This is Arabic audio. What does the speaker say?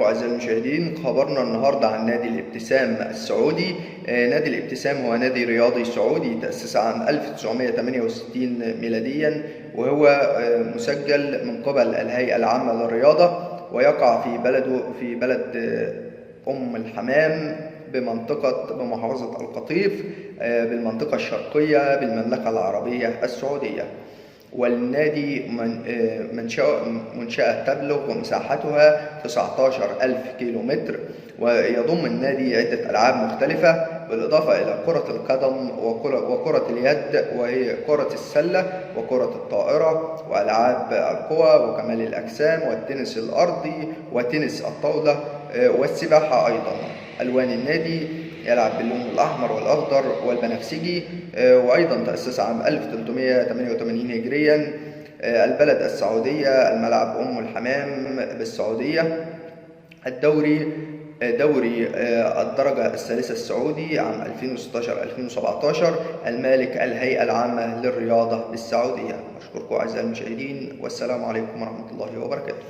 أعزائي المشاهدين، خبرنا النهارده عن نادي الابتسام السعودي. نادي الابتسام هو نادي رياضي سعودي تأسس عام 1968 ميلاديا، وهو مسجل من قبل الهيئة العامة للرياضة، ويقع في بلد أم الحمام بمحافظة القطيف بالمنطقة الشرقية بالمملكة العربية السعودية. والنادي منشأة تبلغ مساحتها 19,000 كيلومتر، ويضم النادي عدة ألعاب مختلفة بالإضافة إلى كرة القدم وكرة اليد وهي كرة السلة وكرة الطائرة وألعاب القوى وكمال الأجسام والتنس الأرضي وتنس الطاولة والسباحة أيضا. ألوان النادي يلعب باللون الأحمر والأخضر والبنفسجي، وأيضا تأسس عام 1388 هجريا. البلد السعودية، الملعب أم الحمام بالسعودية. دوري الدرجة الثالثة السعودي عام 2016-2017، المالك الهيئة العامة للرياضة بالسعودية. أشكركم أعزائي المشاهدين، والسلام عليكم ورحمة الله وبركاته.